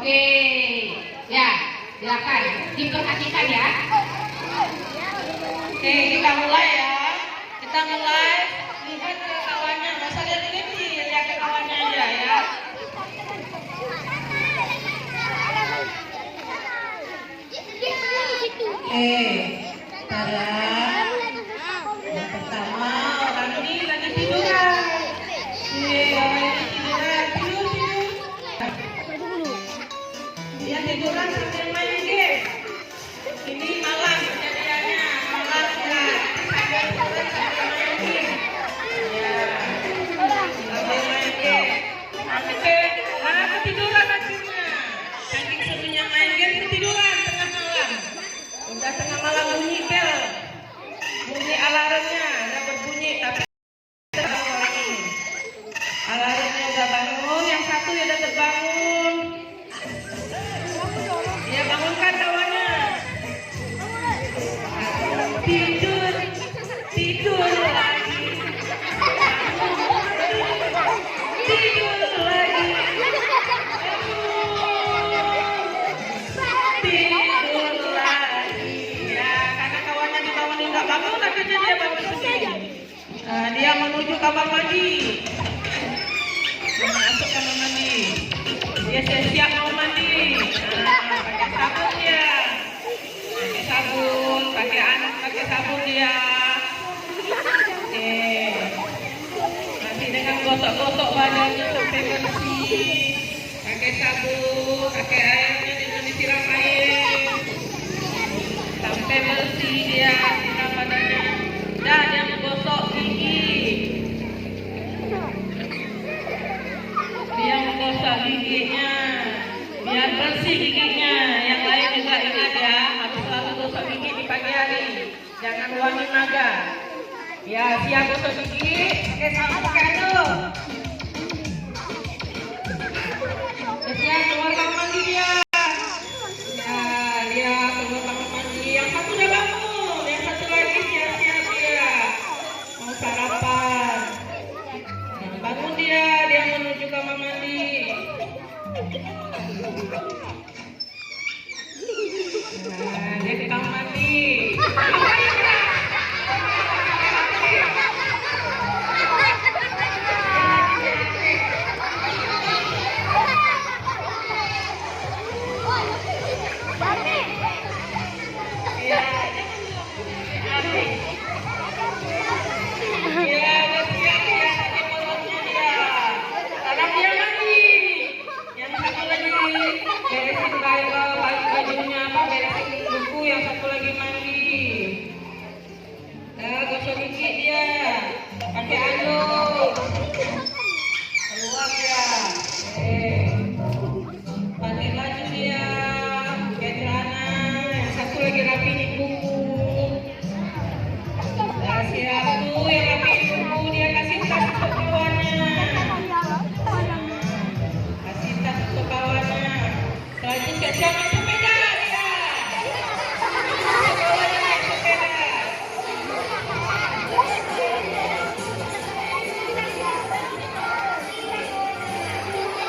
Oke, ya, silakan diperhatikan ya. Oke, kita mulai ya. Kita mulai lihat ke kawannya. Nggak usah lihat ini, lihat ke kawannya aja ya. Sekarang yang pertama orang ini lagi tiduran. Orang ini tiduran, tidur. Dia tiduran sambil main game. Ini malam kejadiannya, malam ya. Tiduran sambil main game. Ya, sambil main game. Oke, nah ketiduran akhirnya. Saking serunya main game ketiduran tengah malam. Udah tengah malam bunyi bel, bunyi alarmnya udah berbunyi, tapi orang ini alarmnya udah bangun, yang satu ya udah terbangun. Ya bangunkan kawannya. Tidur lagi, tidur lagi. Nggak bangun, akhirnya dia bangun sendiri. Dia menuju kamar mandi. Masuk kamar mandi. Dia siap mau mandi. Pakai sabun dia. Pakai sabun, pakai anak pakai sabun dia. Oke. Masih dengan gosok-gosok badannya sampai bersih. Pakai sabun, pakai airnya disiram air. Sampai bersih dia siram badannya. Dan dia menggosok gigi. Dia menggosok giginya biar bersih giginya. Yang lain juga ingat ya, harus selalu gosok gigi di pagi hari. Jangan wangi naga. Ya, siap gosok gigi. Pakai sabun kado. Siap keluar kamar mandi dia. Sarapan. Bangun dia menuju kamar mandi. Dia ke kamar mandi. Beresin bajunya, beresin buku, yang satu lagi mandi. Gosok gigi dia, pakai anduk. Keluar dia. Pakai baju dia, pakai celana. Yang satu lagi rapiin buku. Siap tuh yang rapiin buku, dia kasih tas untuk kawannya. Kasih tas untuk kawannya. Selanjutnya siapa sepeda dia? Kawannya naik sepeda.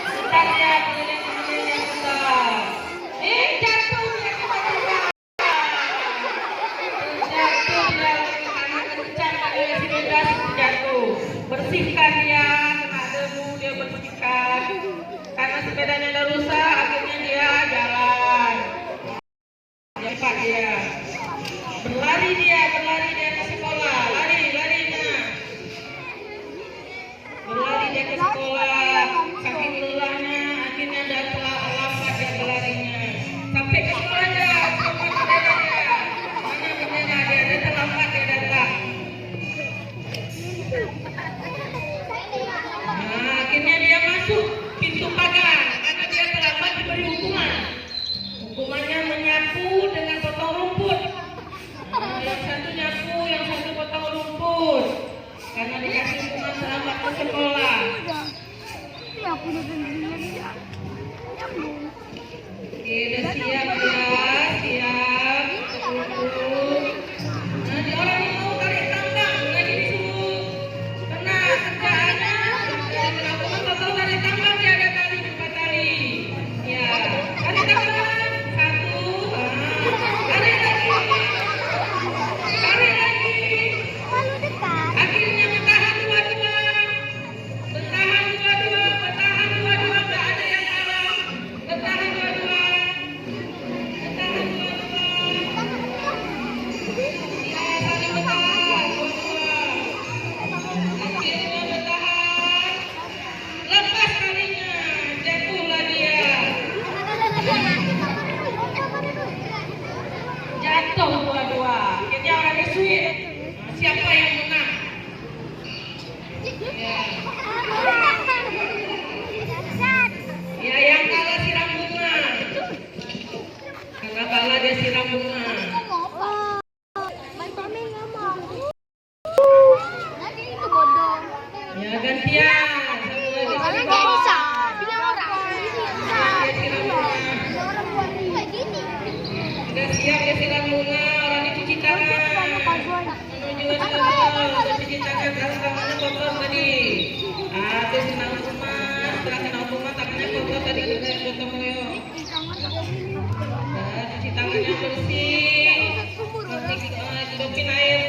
Bentar ya, keliling-keliling bentar. Jatuh dia kemana-mana. Jatuh dia karena kencang kali sepeda jatuh. Bersihkan dia, kena debu dia bersihkan. Karena sepedanya udah rusak, akhirnya dia jalan. Cepat dia. Berlari dia ke sekolah. Larinya. Berlari dia ke sekolah. Saking lelahnya, akhirnya udah lambat dia berlarinya. Sampai ke sekolah dia, sama benderanya. Mana bendera dia? Dia terlambat dia datang. Akhirnya dia masuk pintu pagar karena dia terlambat diberi hukuman. Hukumannya menyapu dengan potong rumput. Yang satu nyapu, yang satu potong rumput. Karena dikasih hukuman terlambat ke sekolah. Oke, udah siap ya, siap. Nanti orang ini mau tarik tambang, lagi disuruh kena kerjaannya. Dari melakukan total tarik tambang dia ada tali 4 tali. Ya. Ya. Ya, yang kalah siram bunga. Karena kalah dia siram bunga. Ya, gantian. Satu lagi siram bunga. Dia siram bunga. Udah siap dia siram bunga. Orang ini cuci tangan. Menuju udah cuci tangan. Kalau tangannya kotor tadi. Terus kena hukuman. Setelah kena hukuman tangannya kotor tadi udah potong koyo. Cuci tangannya bersih. Hidupin air